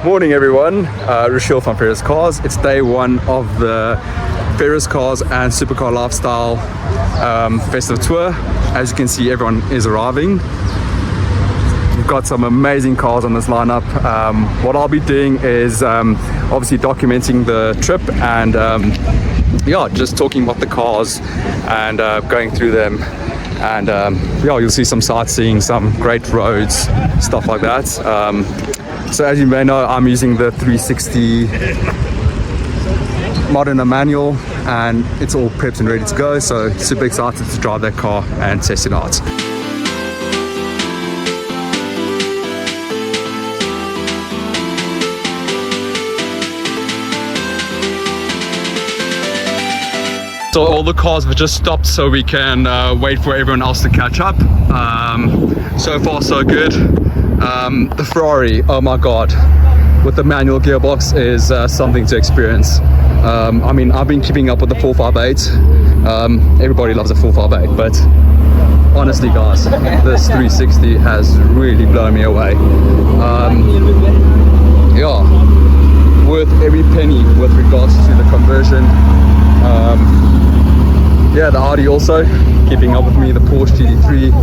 Morning everyone, Rochelle from Ferris Cars. It's day one of the Ferris Cars and Supercar Lifestyle festive tour. As you can see, everyone is arriving. We've got some amazing cars on this lineup. What I'll be doing is obviously documenting the trip and yeah, just talking about the cars and going through them. And yeah, you'll see some sightseeing, some great roads, stuff like that. So as you may know, I'm using the 360 modern manual and it's all prepped and ready to go. So super excited to drive that car and test it out. So all the cars have just stopped so we can wait for everyone else to catch up. So far so good. The Ferrari, oh my god, with the manual gearbox is something to experience. I mean, I've been keeping up with the 458. Everybody loves a 458, but honestly guys, this 360 has really blown me away. Yeah, worth every penny with regards to the conversion. Yeah, the Audi also keeping up with me, the Porsche GT3,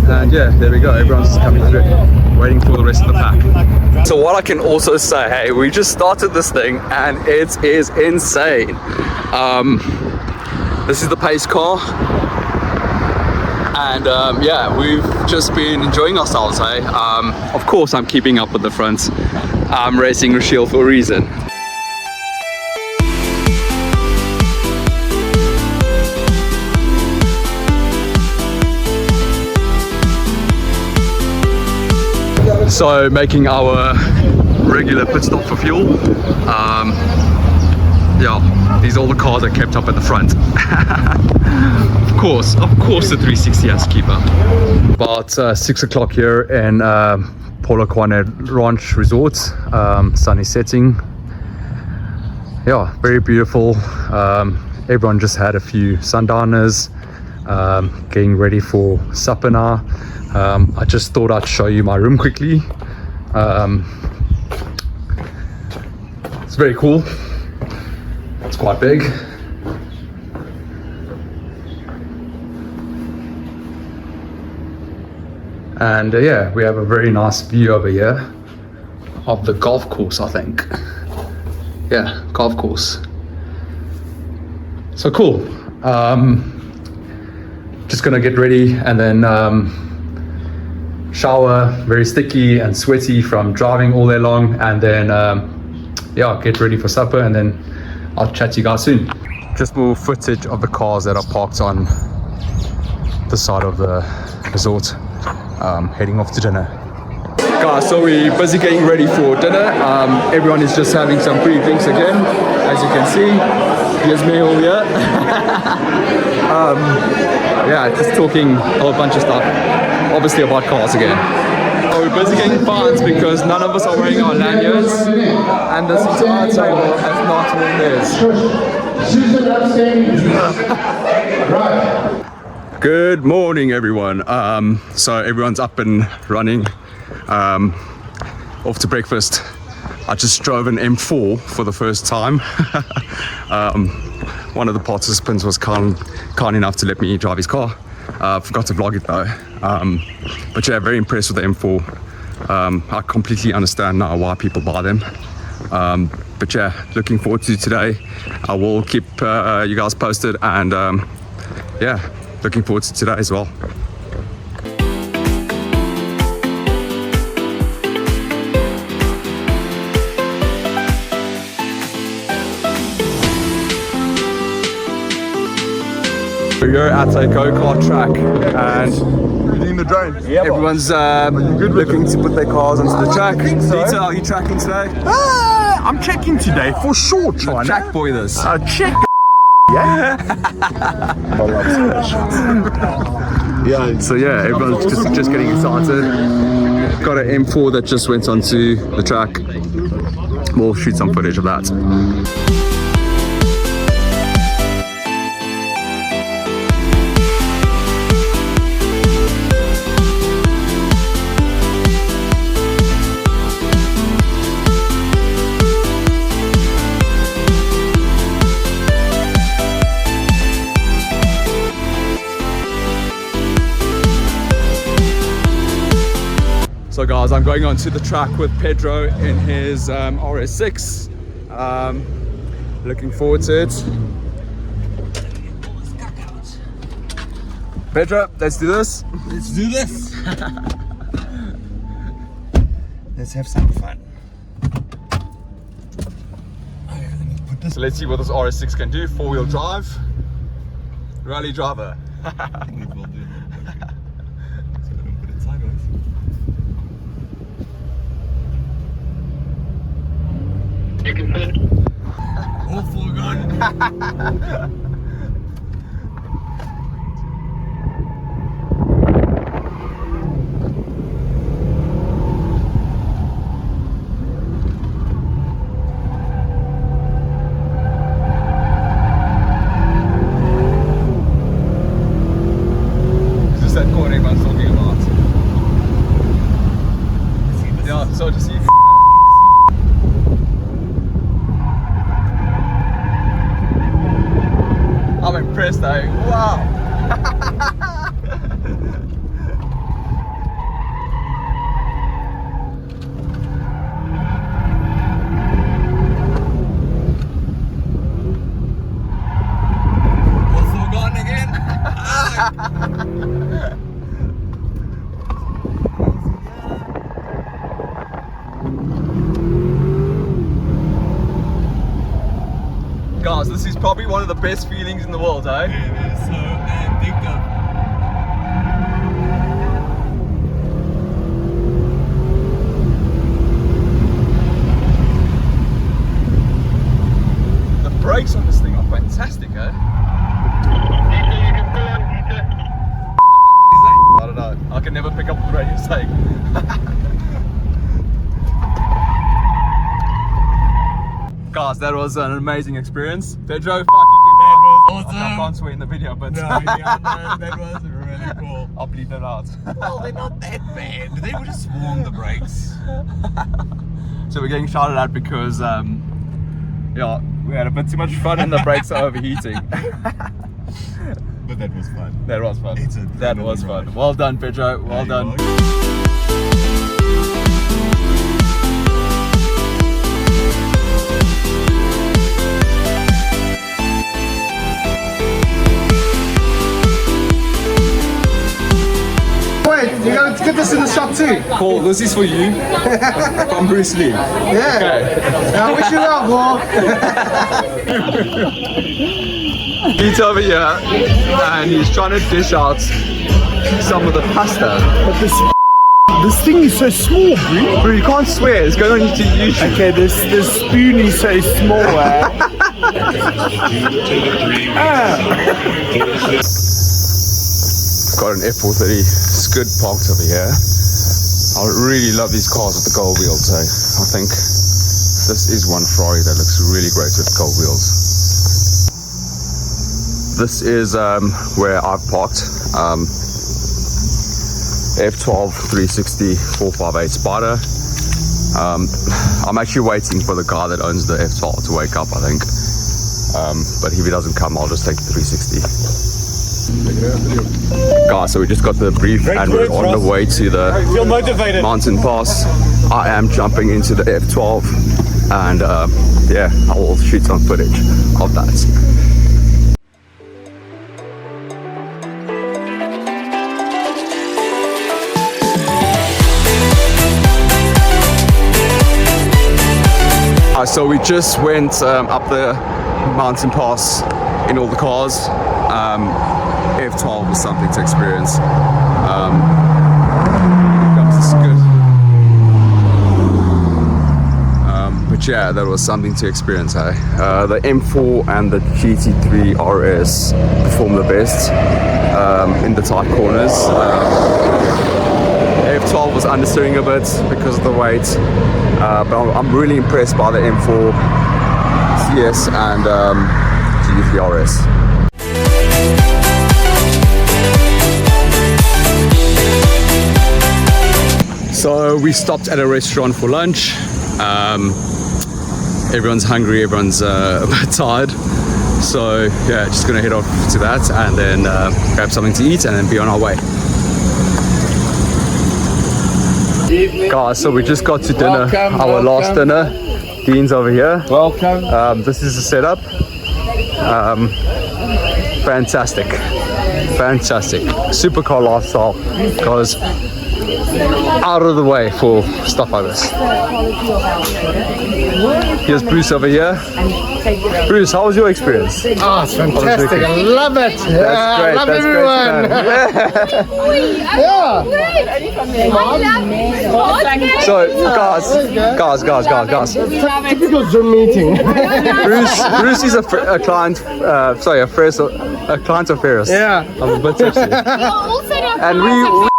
and yeah, there we go, everyone's just coming through, waiting for the rest of the pack. So what I can also say, hey, we just started this thing and it is insane. This is the pace car, and yeah, we've just been enjoying ourselves, hey. Of course I'm keeping up with the front. I'm racing Rochelle for a reason. So making our regular pit stop for fuel. Yeah, these are all the cars that kept up at the front. Of course the 360 has to keep up. About 6 o'clock here in Polokwane Ranch Resort, sunny setting. Yeah, very beautiful. Everyone just had a few sundowners, getting ready for supper now. I just thought I'd show you my room quickly. It's very cool. It's quite big. And yeah, we have a very nice view over here of the golf course, I think. Yeah, golf course. So cool. Just gonna get ready and then shower, very sticky and sweaty from driving all day long, and then yeah, get ready for supper, and then I'll chat to you guys soon. Just more footage of the cars that are parked on the side of the resort, heading off to dinner. Guys, so we're busy getting ready for dinner. Everyone is just having some pre-drinks again, as you can see. Here's me all here. Yeah, just talking a whole bunch of stuff, obviously about cars again. So we're busy getting fines because none of us are wearing our lanyards, and this entire table has not worn theirs. Good morning everyone. So everyone's up and running, off to breakfast. I just drove an M4 for the first time. One of the participants was kind enough to let me drive his car. Forgot to vlog it though. But yeah, very impressed with the M4. I completely understand now why people buy them. But yeah, looking forward to today. I will keep you guys posted, and yeah, looking forward to today as well. We're at a go-kart track and Using the drone. Yeah, everyone's looking to put their cars onto the track. So. Peter, are you tracking today? I'm checking today for sure, China. Track boy this. Check. Yeah. Yeah. So yeah, everyone's just getting excited. Got an M4 that just went onto the track. We'll shoot some footage of that. So guys, I'm going onto the track with Pedro in his RS6. Looking forward to it. Pedro, let's do this. Let's do this. Let's have some fun. Okay, let me put this. So let's see what this RS6 can do. 4-wheel drive. Rally driver. I think it will do a little bit. So I don't put it sideways. All foregone. Is this that corner everyone's talking about? Yeah, so just see. I'm impressed though. Wow. All foregone again. Guys, this is probably one of the best feelings in the world, eh? It is so addictive. The brakes on this thing are fantastic, eh? I don't know. I can never pick up what the radio's saying. Guys, that was an amazing experience. Pedro, fuck, you can. That was awesome. I can't swear in the video, but No, yeah, no, that was really cool. I'll bleep that out. Well, they're not that bad. They would just swarm the brakes. So we're getting shouted at because, yeah, we had a bit too much fun and the brakes are overheating. But that was fun. That was fun. It's a That was rush. fun. Well done, Pedro. Well There done. you go. Wait, you gotta get this in the shop too. Cool, this is for you. From Bruce Lee. Yeah. Okay. I wish you well, bro. He's over here and he's trying to dish out some of the pasta. But this thing is so small, bro. Bro, you can't swear, it's going on YouTube. Okay, this spoon is so small, Got an F430 Scud parked over here. I really love these cars with the gold wheels, so I think this is one Ferrari that looks really great with gold wheels. This is where I've parked. F12 360 458 Spider. I'm actually waiting for the guy that owns the F12 to wake up, I think. But if he doesn't come, I'll just take the 360. Guys, so we just got the brief and we're on the way to the Feel motivated. mountain pass. I am jumping into the F12 and yeah, I will shoot some footage of that. So we just went up the mountain pass in all the cars. F12 was something to experience. It's good. But yeah, that was something to experience. Hey? The M4 and the GT3 RS perform the best in the tight corners. F12 was understeering a bit because of the weight, but I'm really impressed by the M4 CS and GT3 RS. So we stopped at a restaurant for lunch. Everyone's hungry, everyone's a bit tired. So yeah, just gonna head off to that and then grab something to eat and then be on our way. Guys, so we just got to dinner, Welcome, our last dinner. Dean's over here. Welcome. This is the setup. Fantastic. Supercar lifestyle goes out of the way for stuff like this. Here's Bruce over here. Bruce, how was your experience? Oh, it's fantastic. I love it. That's great. I love That's everyone. Great. So, guys. Typical Zoom meeting. Bruce is a client. A client of Ferris. Yeah. I'm a bit tipsy. And we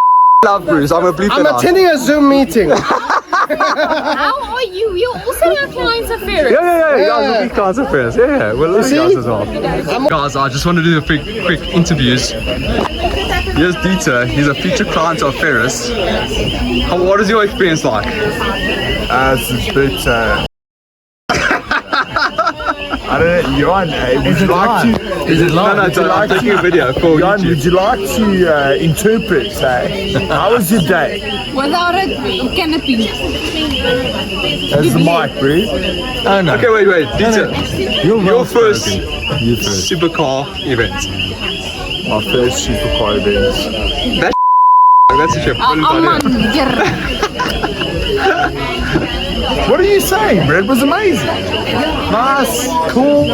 love Bruce. I'm a bleep I'm it out. attending a Zoom meeting. How are you? You're also our clients of Ferris. Yeah. You guys are big clients of Ferris. Yeah. We're loving you guys as well. Guys, I just want to do a quick interviews. Here's Dieter. He's a featured client of Ferris. What is your experience like? It's a bit. I don't know, Johan, would you like to? Is it live? No, I'm taking a video for Johan, YouTube. would you like to interpret? How was your day? Without it, canopy. There's the mic, bro. Oh no. Okay, wait. Dieter, your first You first. supercar event. My first supercar event. That's a shit. What are you saying, bro? It was amazing. Nice, cool.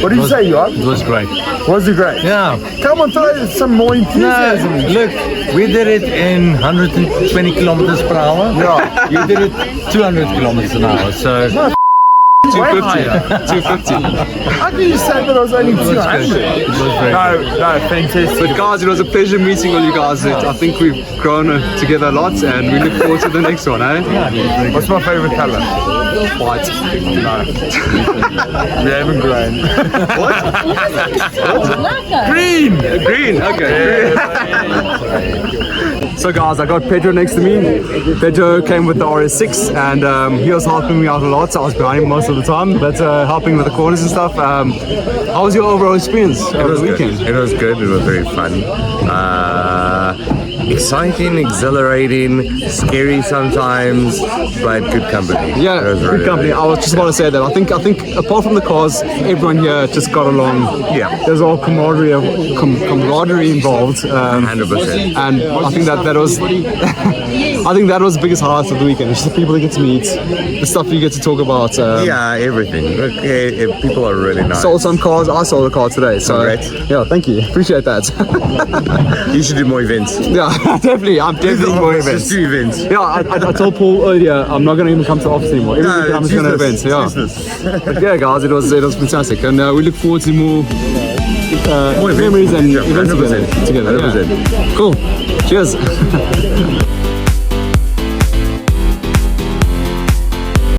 What did you say, Johan? It was great. Was it great? Yeah. Come on, throw some more enthusiasm. Look, we did it in 120 kilometers per hour. Yeah. You did it 200 kilometers an hour. So 250. How can you say that I was only 200? it was very No, fantastic. But guys, it was a pleasure meeting all you guys. I think we've grown together a lot, and we look forward to the next one, eh? What's my favorite color? White. No. We haven't grown. Green. Okay. So guys, I got Pedro next to me. Pedro came with the RS6, and he was helping me out a lot. So I was behind him most of the time, but helping with the corners and stuff. How was your overall experience over the weekend? It was good. It was very fun. Exciting, exhilarating, scary sometimes, but good company. Yeah, It was good really, company. really I was just about to say that. I think apart from the cars, everyone here just got along. Yeah. There's all camaraderie involved. 100%. And I think that was I think that was the biggest highlight of the weekend. It's just the people you get to meet, the stuff you get to talk about. Yeah, everything. Okay, people are really nice. Sold some cars. I sold a car today. So Congrats. yeah, thank you. Appreciate that. You should do more events. Yeah, definitely. I'm definitely more Just events. do events. Yeah, I told Paul earlier I'm not going to even come to the office anymore. Every weekend I'm just going to events. Yeah. But yeah, guys, it was fantastic, and we look forward to more memories and events 100%. together. Yeah. 100%. Cool. Cheers.